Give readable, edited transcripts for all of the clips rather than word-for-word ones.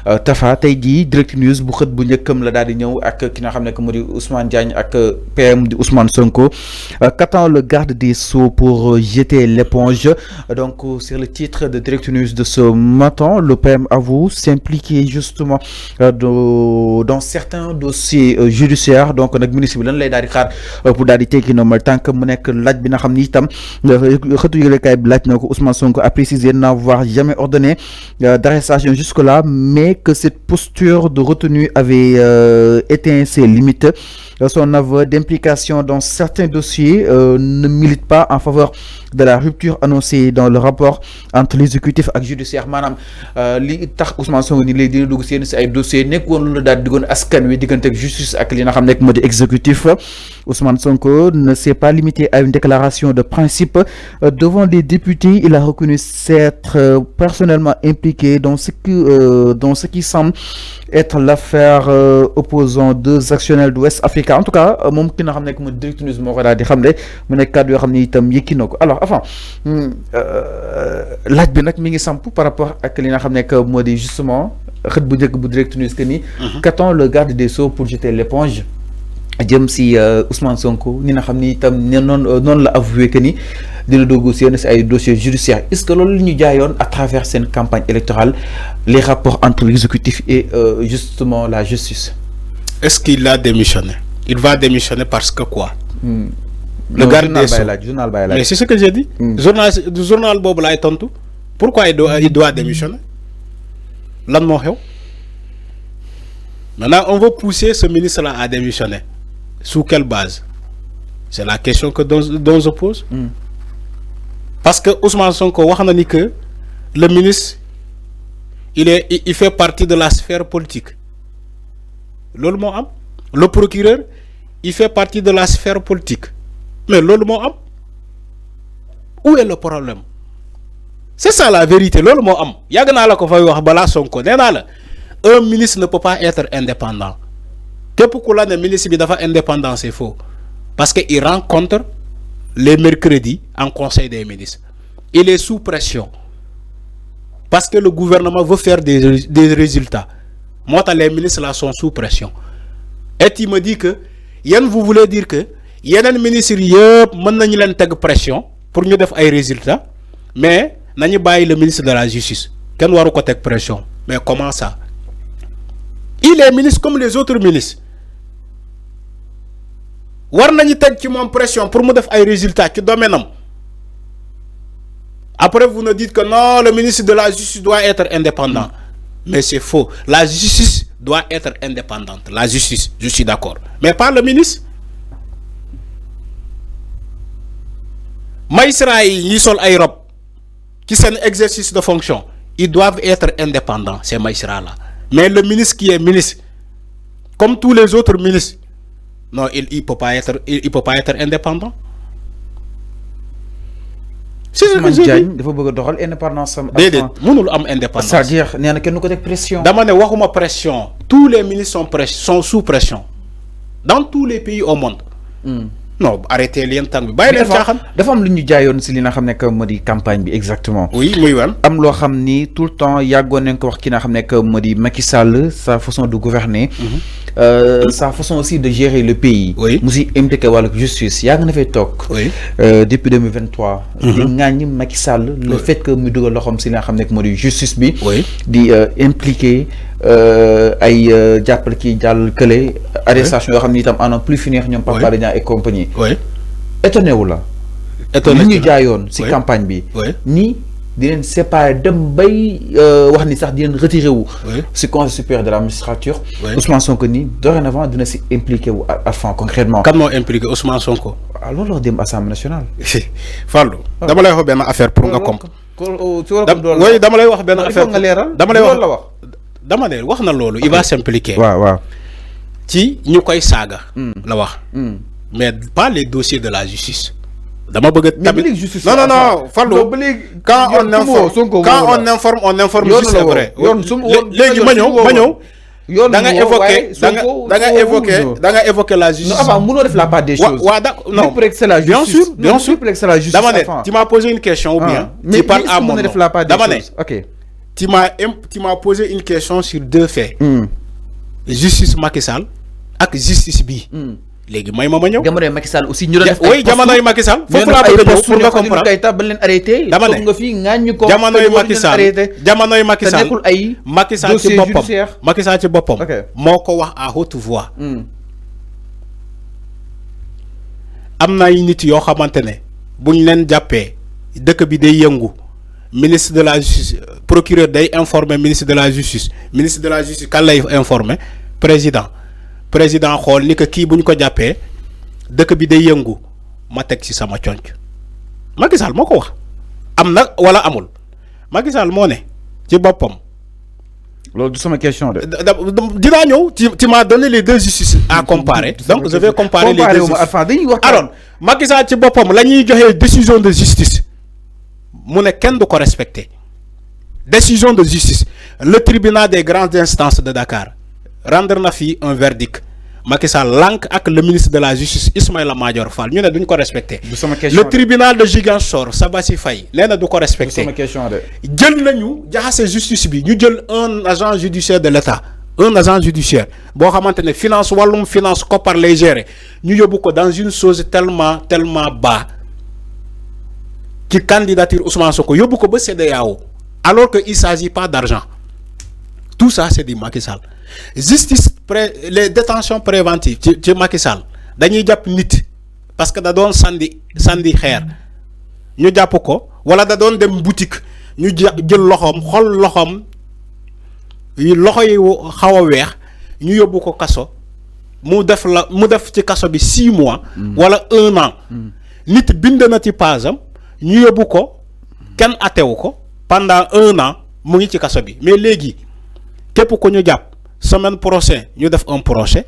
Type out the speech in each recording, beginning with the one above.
Tafa tey jii Direct News bu xët bu njëkkam la daal di ñëw ak ki nga xam ne que moo di Ousmane Diagne ak PM di Ousmane Sonko. Qu'attend le garde des Sceaux pour jeter l'éponge? Donc sur le titre de Direct News de ce matin, le PM avoue s'impliquer justement dans certains dossiers judiciaires. Donc nag ministre bi lan lay daal di xaar pour daal di tekki normal tant que mu nekk laaj bi nga xam ni itam xëtu yëglekaay bi laaj na ko. Ousmane Sonko a précisé n'avoir jamais ordonné d'arrestation jusque-là, mais que cette posture de retenue avait éteint ses limites. Son aveu d'implication dans certains dossiers ne milite pas en faveur de la rupture annoncée dans le rapport entre l'exécutif et le judiciaire. Manam li tax Ousmane Sonko ni lay dina dugg ci ay dossiers nekkoon lu daal digoon askan wi diggante ak justice ak li nga xam nekk moo di exécutif. Ousmane Sonko ne s'est pas limité à une déclaration de principe devant les députés. Il a reconnu s'être personnellement impliqué dans ce qui semble être l'affaire opposant deux actionnaires de West Africa. En tout cas moom ki nga xam nekk moo Direct News moo ko daal di xam ne mu nekk kàddu yoo xam ne itam yëkki na ko. Alors enfin laaj bi nag mi ngi samp par rapport ak li nga xam nekk moo di justement xët bu njëkk bu Direct News que ni qu'attend le garde des Sceaux pour jeter l'éponge jëm si Ousmane Sonko ni nga xam ni itam noonu la avoué que ni dina dugg si yenn si ay dossiers judiciaires. Est-ce que loolu ñu jaayoon à travers cette campagne électorale les rapports entre l'exécutif et justement la justice? Est-ce qu'il a démissionné? Il va démissionner parce que quoi? Le garde des Sceaux. Mais c'est ce que j'ai dit. Journal boobu laay tontu. Pourquoi il doit démissionner? Lan moo xew? Maintenant on veut pousser ce ministre-là à démissionner. Sous quelle base? C'est la question dont je pose. Parce que Ousmane Sonko wax na ni que le ministre il fait partie de la sphère politique. Loolu moo am. Le procureur il fait partie de la sphère politique. Mais loolu moo am. Où est le problème? C'est ça la vérité. Loolu moo am. Yàgg naa la ko fay wax balaa Sonko nee naa la un ministre ne peut pas être indépendant. Képp ku la ne ministre bi dafa indépendant, c'est faux. Parce qu'il rencontre les mercredis en conseil des ministres. Il est sous pression. Parce que le gouvernement veut faire des résultats. Moi, les ministres là sont sous pression. Et il me dit que vous voulez dire que yeneen ministres yëpp mën nañu leen teg pression pour ñu def ay résultats, mais nañu bàyyi le ministre de la justice kenn waru ko teg pression. Mais comment ça? Il est ministre comme les autres ministres. War nañu teg ci moom pression pour mu def ay résultats ci domaine am. Après vous nous dites que non, le ministre de la justice doit être indépendant. Mais c'est faux. La justice doit être indépendante. La justice, je suis d'accord. Mais pas le ministre. Magistrats yi ñi sol ay robe ci seen exercice de fonction, ils doivent être indépendants, ces magistrats-là. Mais le ministre qui est ministre, comme tous les autres ministres, non, il peut pas être indépendant. C'est ce que je dis. Dafa bëgg doxal indépendance am. Déedéet mënul am indépendance. C'est-à-dire nee na kenn ko teg pression. Dama ne waxuma pression. Tous les ministres sont sous pression. Dans tous les pays au monde. Non, arrêtez lien temps bi. Bàyyi leen caaxaan. Dafa am lu ñu jaayoon si li nga xam ne que moo di campagne bi exactement. Oui, muy wan. Am loo xam ni tout le temps yàggoon nañ ko wax ki nga xam ne que moo di Macky Sall, sa façon de gouverner. Sa façon aussi de gérer le pays. Oui. Mu si impliqué wàllu justice yàgg na fay toog. Oui. Depuis 2023. di ŋàññi Macky Sall. Le fait que mu dugal loxoom si li nga xam ne que moo di justice bi. Oui. di impliqué ay jàppale kii jàll kële. Arrestation yoo xam ni itam en plus finir ñoom Pape Alé Niang et compagnie. Oui. Étonné wu la. Étonné li ñu jaayoon si campagne bi. ni di leen séparer dem bay wax ni sax di leen retiré wu. si conseil supérieur de la magistrature. Ousmane Sonko ni dorénavant dina si impliqué wu à fond concrètement. Kan moo impliqué Ousmane Sonko. Alors loolu dem Assemblée nationale. Fallou dama lay wax benn affaire pour nga comprendre. Oui, dama lay wax benn affaire nga leeral. dama lay wax dama ne wax na loolu il va s'impliquer. waaw ci ñu koy saaga. la wax. Mais pas les dossiers de la justice. Dama bëgg tamit non Fallou quand on informe juste c'est vrai. Léegi ma ñëw da nga évoquer la justice. Non, avant mënoo def la part des choses. Non, bien sûr. Dama ne tu m'as posé une question ou bien tu parles à mon nom. Dama ne OK. tu m'as posé une question sur deux faits. Justice Macky Sall ak justice bi. Légui may ma ñëw. Jamono Macky Sall aussi ñu doon def. Oui, jamono Macky Sall. Fofu la bëgg ñëw pour nga comprendre. Kayta ba leen arrêté. Dama ne nga fi ngañ ko. Jamono Macky Sall. Jamono Macky Sall. Nekul ay Macky Sall ci bopam. Macky Sall ci bopam. Moko wax à haute voix. Amna ay nit yo xamantene buñ leen jappé dëkk bi day yëngu. Ministre de la justice, procureur day informer ministre de la justice. Ministre de la justice kan lay informer président. Président xool ni que kii bu ñu ko jàppee dëkk bi day yëngu ma teg ci sama conc Macky Sall moo ko wax am na wala amul Macky Sall moo ne ci boppam. loolu du sama question de. dinaa ñëw tu m'as donné les deux justices à comparer. Donc je vais comparer les deux justices. Alors Macky Sall ci boppam la ñuy joxe décision de justice mu ne kenn du ko respecter. Décision de justice le tribunal des grandes instances de Dakar rendre na fi un verdict. Macky Sall lank ak le ministre de la justice Ismaïla Madior Fall ñu ne duñ ko respecter. Le tribunal de Ziguinchor Sabassi Faye nee na du ko respecter. sama question de. jël nañu jaxase justice bi ñu jël un agent judiciaire de l'État un agent judiciaire boo xamante ne finance wàllum finance koppar lay gérer ñu yóbbu ko dans une chose tellement bas ci candidature Ousmane Sonko yóbbu ko ba CEDEAO alors que il s'agit pas d'argent. Tout ça c'est du Macky Sall. Justice les détentions préventives ci Macky Sall dañuy japp nit parce que da doon sandi xeer ñu japp ko wala da doon dem boutique ñu jël loxom xol loxom loxo yi xawa weex ñu yóbbu ko kaso mu def ci kaso bi 6 mois wala 1 an nit bind na ci page ñu yóbbu ko kenn atewu ko pendant 1 an mu ngi ci kaso bi mais légui képp ko ñu japp semaine prochaine ñu def un procès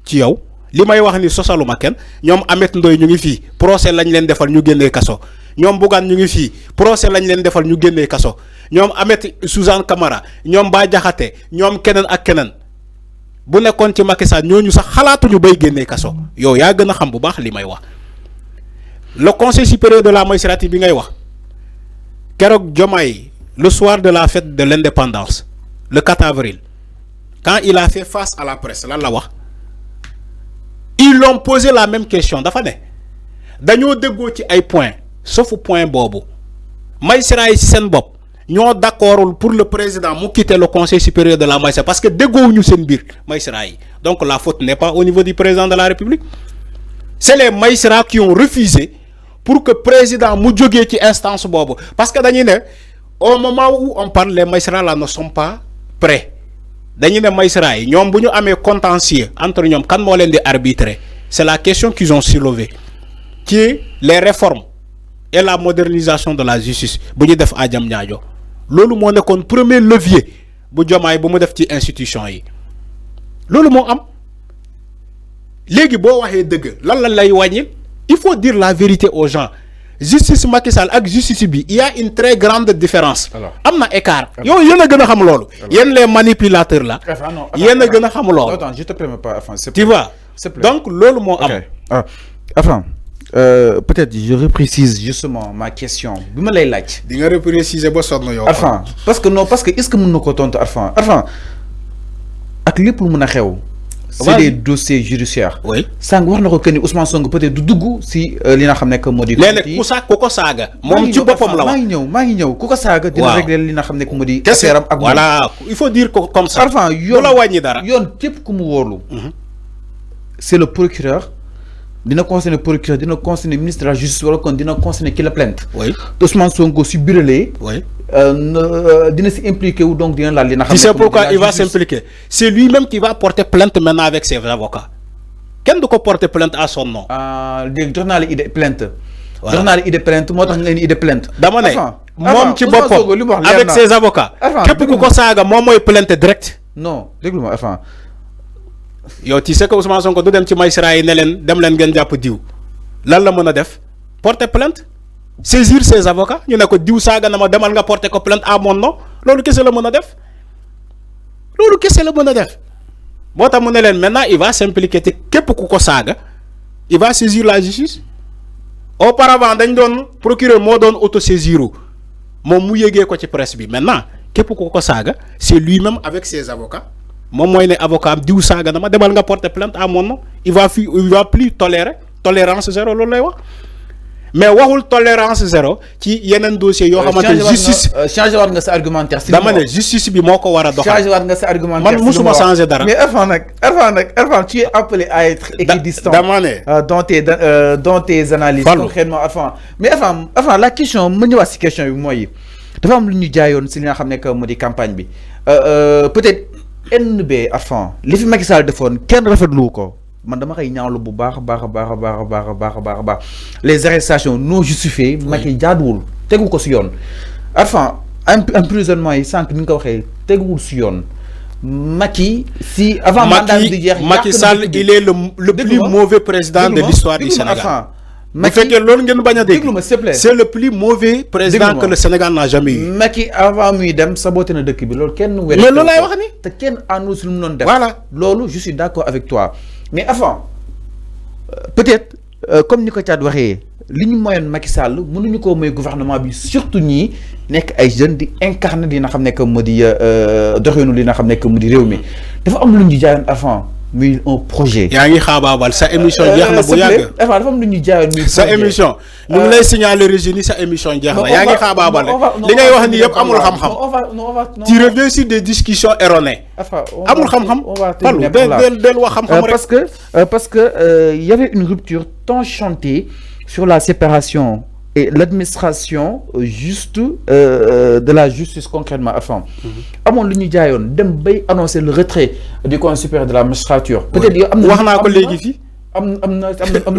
ci yow li may wax ni sosaluma kenn ñoom Ameth Ndoye ñu ngi fii procès lañ leen defal ñu génnee kaso ñoom Bougane ñu ngi fii procès lañ leen defal ñu génnee kaso ñoom Ahmed Suzanne Camara ñoom Bah Diakhaté ñoom keneen ak keneen bu nekkoon ci Macky Sall ñooñu sax xalaatuñu bay génnee kaso yow yaa gën a xam bu baax li may wax. Le conseil supérieur de la magistrature bi ngay wax keroog Diomaye le soir de la fête de l'indépendance le 4 avril. Quand il a fait face à la presse, là, ils l'ont posé la même question. Dafa ne dañoo déggoo ci ay points sauf point bobo. Magistrat yi ci seen bopp ñoo d'accordul pour le président mu quitter le conseil supérieur de la magistrature parce que déggoowuñu seen biir magistrat yi. Donc la faute n'est pas au niveau du président de la République. C'est les magistrats qui ont refusé pour que le président mu jógee ci instance bobo. Parce que dañuy ne au moment où on parle, les magistrats là ne sont pas prêts. Dañu ne magistrat yi ñoom bu ñu amee contentieux entre ñoom kan moo leen di arbitrer c'est la question qu'ils ont soulevée qui est les réformes et la modernisation de la justice bu ñu def à Diamniadio loolu moo nekkoon premier levier bu Diomaye bu mu def ci institution yi loolu moo am léegi boo waxee dëgg lan la lay wàññi il faut dire la vérité aux gens. Justice Macky Sall ak justice bi il y a une très grande différence. Amna écart. Yo yéen a gën a xam loolu. Yéen les manipulateurs là. Yéen a gën a xam loolu. Attends, je te permets pas. Enfin, tu vois. Donc loolu moo am. Enfin, peut-être je reprécise justement ma question. Bi ma lay laaj. Di nga repréciser ba sonn yow. Enfin, parce que est-ce que mën na ko tontu Arfan ak lépp lu mën a xew. C'est des dossiers judiciaires. Oui. Sang wax na ko que ni Ousmane Sonko peut-être du dugg si li nga xam ne que moo di. léeg-léeg ku ko saaga. moom ci boppam la wax maa ngi ñëw ku ko saaga. dina régler li nga xam ne que moo di. affaire am ak voilà il faut dire comme ça. Arfan yoon la wàññi dara. yoon képp ku mu wóorlu. C'est le procureur. Dina concerner procureur dina concerner ministre de la justice wala kon dina concerner ki la plainte. Oui. Ousmane Sonko si birelee. Oui. Dina si impliqué ou donc dina la li nga xam ne. Tu sais pourquoi il va s'impliquer? C'est lui-même qui va porter plainte maintenant avec ses avocats. Kenn du ko porter plainte à son nom. Dégg jox naa la idée plainte. Jox naa la idée plainte moo tax nga leen idée plainte. Dama ne moom ci boppam avec ses avocats. képp ku ko saaga moom mooy plainte direct. Non déglu ma enfin. Yow tu sais que Ousmane Sonko du dem ci magistrat yi ne leen dem leen ngeen jàpp diw lan la mën a def porter plainte saisir ses avocats ñu ne ko diw saaga na ma demal nga porter ko plainte à mon nom loolu kese la mën a def loolu kese la mën a def moo tax mu ne leen maintenant il va s'impliquer te képp ku ko saaga il va saisir la justice. Auparavant dañ doon procureur moo doon autosaisiru moom mu yégee ko ci presse bi maintenant képp ku ko saaga c'est lui-même avec ses avocats moom mooy ne avocat am diw saaga dama demal nga porter plainte à mon nom il va plus tolérer tolérance zéro loolu lay wax mais waxul tolérance zéro ci yeneen dossier yoo xamante justice changé waat nga sa argumentaire. dama ne justice bi moo ko war a doxal changé waat nga sa argumentaire. man musuma changé dara. mais Erfan tu es appelé à être équidistant dama ne dans tes analyses concrètement Erfan mais Erfan la question ma ñëwaat si question bi mooy dafa am lu ñu jaayoon si li nga xam ne que moo di campagne bi peut-être NB Erfan li fi Macky Sall defoon kenn rafetlu ko. man dama koy ñaawlu bu baax les arrestations non justifiées Macky jaaduwul tegu ko si yoon Erfan emprisonnement yi sànq ni nga ko waxee teguwul si yoon Macky si avant mandat di jeex Macky Sall il est le plus mauvais président de l'histoire du Sénégal bu fekkee loolu ngeen bañ a dégg c'est le plus mauvais président que le Sénégal n'a jamais eu. Macky avant muy dem saboté na dëkk bi loolu kenn mais loolu lay wax ni te kenn àndul si lu mu doon def voilà loolu je suis d'accord avec toi mais avant peut-être comme ni ko Thiat waxee li ñu moyoon Macky Sall mënuñu koo moy gouvernement bi surtout ñii nekk ay jeunes di incarner li nga xam ne que mu di doxinu li nga xam ne que mu di réew mi dafa am lu ñu jaayoon avant muy un projet. yaa ngi xaabaabal sa émission jeex na bu yàgg. dafa am lu ñu jaayoon muy sa émission li mu lay signaler Régis sa émission jeex na yaa ngi xaabaabal rek li ngay wax ni yëpp amul xam-xam. tu reviens sur des discussions erronées. amul xam-xam Fallou del wax xam-xam rek. parce que y avait une rupture tant chantée sur la séparation et l'administration juste de la justice concrètement afin amoon lu ñu jaayoon dem bay annoncer le retrait du conseil supérieur de la magistrature peut-être yow am na wax naa ko léegi fii am na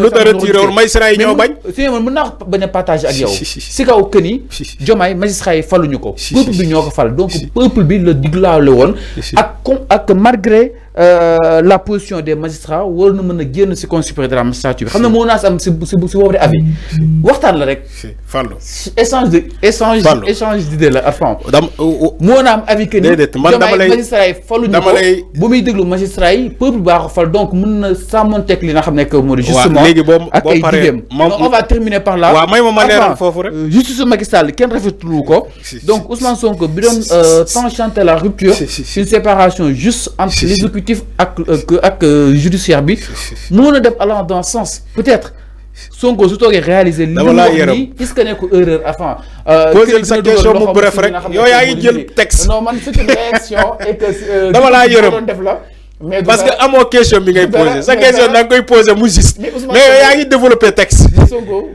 lu ta retiré woon magistrat yi ñoo bañ si mën naa bañ a partager ak yow si kaw kën yi Diomaye magistrat yi faluñu ko peuple bi ñoo ko fal donc peuple bi la diglaale woon ak malgré la position des magistrats war na mën a génn si conseil supérieur de la magistrature bi xam ne moo naa si am si boobu de avis waxtaan la rek Fallou échange d'idée la afan moo naa am avis que ni Diomaye magistrat yi faluñu ko bu muy déglu magistrat yi peuple baa ko fal donc mën na sàmmonteeg li nga xam ne que moo di justement ak ay jigéem on va terminer par là waaw may ma leeral foofu rek justice Macky Sall kenn rafetlu ko donc Ousmane Sonko bi doon tant chanter la rupture une séparation juste entre l'exécutif ak judiciaire bi mën a def allant dans sens peut-être Sonko su toogee réaliser li nii est-ce que nekk erreur avant poser sa question mu bref rek yow yaa ngi jël texte non man c'est une réaction et que dama laa yërëm def la parce que amoo question bi ngay poser sa question da nga koy poser mu juste mais yow yaa ngi développer texte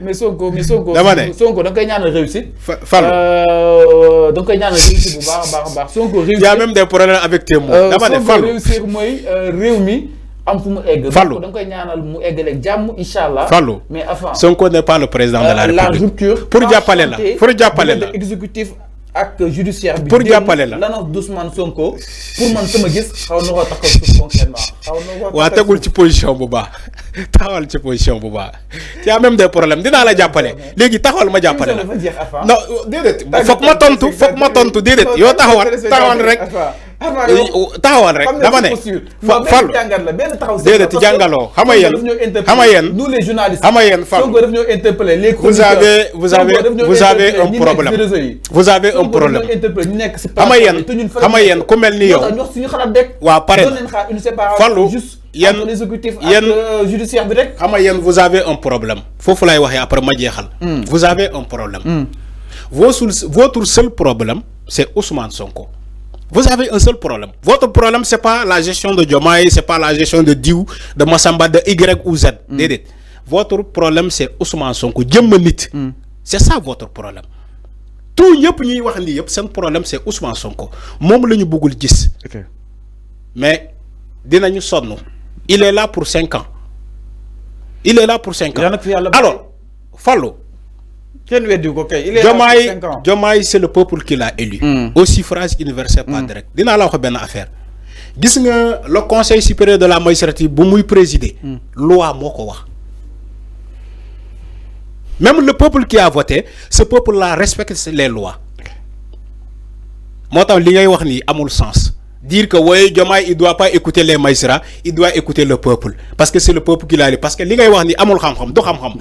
mais Sonko dama ne Sonko da nga koy ñaanal réussite Fallou da nga koy ñaanal réussite bu baax a baax Sonko réussir y a même des problèmes avec tes mots dama ne Fallou réussir mooy réew mi am fu mu egg Fallou da nga koy ñaanal mu eggaleeg jàmm inchallah Fallou mais avant Sonko n'est pas le président de la République la rupture pour jàppale la exécutif ak judiciaire bi pour jàppale la l'annonce d'Ousmane Sonko pour man sama gis xaw na ko taxaw suuf concrètement waa tegul ci position bu baax taxawal ci position bu baax y a même des problèmes dinaa la jàppale léegi taxawal ma jàppale la non déedéet foog ma tontu déedéet yow taxawal rek taxawal rek dama ne Fallou déedéet jàngaloo xam nga yéen nous les journalistes xam nga yéen Fallou Sonko daf ñoo interpeller les vous avez un problème xam nga yéen ku mel ni yow waaw pare Fallou yéen judiciaire bi rek xam nga yéen vous avez un problème foofu lay waxee après ma jeexal vous avez un problème votre seul problème c'est Ousmane Sonko. Vous avez un seul problème. Votre problème, c'est pas la gestion de Diomaye, c'est pas la gestion de Diou, de Massamba, de Y ou Z. Votre problème, c'est Ousmane Sonko. C'est ça votre problème. Tout le problème, c'est Ousmane Sonko. Mom le bugul gis. Mais, dinañu sonno. Il est là pour 5 ans. Il est là pour 5 ans. Alors, Fallou. Diomaye c'est le peuple qui l'a élu au suffrage universel pas direct dinaa la wax benn affaire gis nga le conseil supérieur de la magistrature bu muy présider loi moo ko wax même le peuple qui a voté ce peuple là respecte les lois moo tax li ngay wax nii amul sens dire que ouais Diomaye il doit pas écouter les magistrats, il doit écouter le peuple parce que c'est le peuple qui l'a élu parce que li ngay wax ni amul xam-xam do xam-xam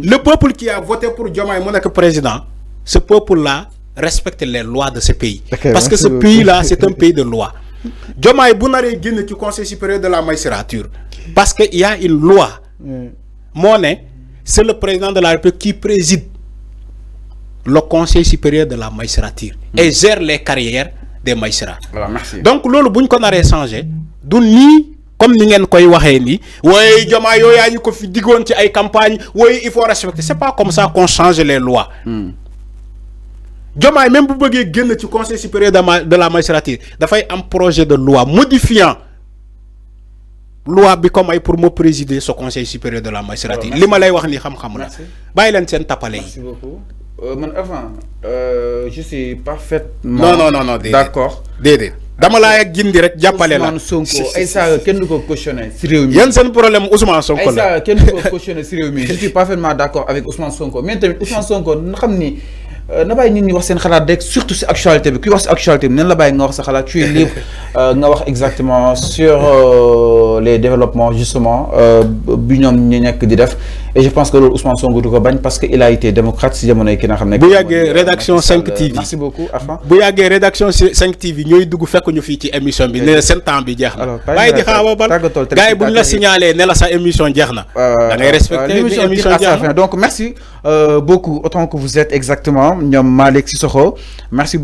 le peuple qui a voté pour Diomaye mu nek président ce peuple là respecte les lois de ce pays. Parce que ce pays-là, c'est un pays de loi. Diomaye bu naree génn ci conseil supérieur de la magistrature parce que il y a une loi. moo ne c'est le président de la République qui préside le conseil supérieur de la magistrature et gère les carrières des magistrats. Voilà, merci. Donc loolu bu ñu ko naree changé du nii comme ni ngeen koy waxee nii oui Diomaye yooyu yaa ñu ko fi diggoon ci ay campagne oui il faut respecter c'est pas comme ça qu'on change les lois. Diomaye même bu bëggee génn ci conseil supérieur de la magistrature dafay am projet de loi modifiant loi bi comme ay pour me présider ce conseil supérieur de la magistrature. li ma lay wax ni xam-xam la. bàyyi leen seen tapale yi. Merci beaucoup. Man avant je suis parfaitement. non d'accord. déedéet dama laa ak gindi rek jàppale la. Ousmane Sonko ay saa kenn du ko cautionner si réew mi. yéen seen problème Ousmane Sonko la. ay saa kenn du ko cautionner si réew mi. Je suis parfaitement d'accord avec Ousmane Sonko mais tamit Ousmane Sonko na xam ni. na bàyyi nit ñi wax seen xalaat rek surtout si actualité bi kuy wax si actualité bi nan la bàyyi nga wax sa xalaat tu es libre nga wax exactement sur les développements justement bi ñoom ñu nekk di def et je pense que loolu Ousmane Sonko du ko bañ parce que il a été démocrate si jamono yi ki nga xam ne. bu yàggee rédaction 5 TV merci beaucoup Arfan. bu yàggee rédaction 5 TV ñooy dugg fekk ñu fii ci émission bi ne seen temps bi jeex na. bàyyi di xaaral ba gars yi bu ñu la signalé ne la sa émission jeex na. da ngay respecté émission jeex na donc merci beaucoup autant que vous êtes exactement. ñoom Malick Sissoko merci beaucoup.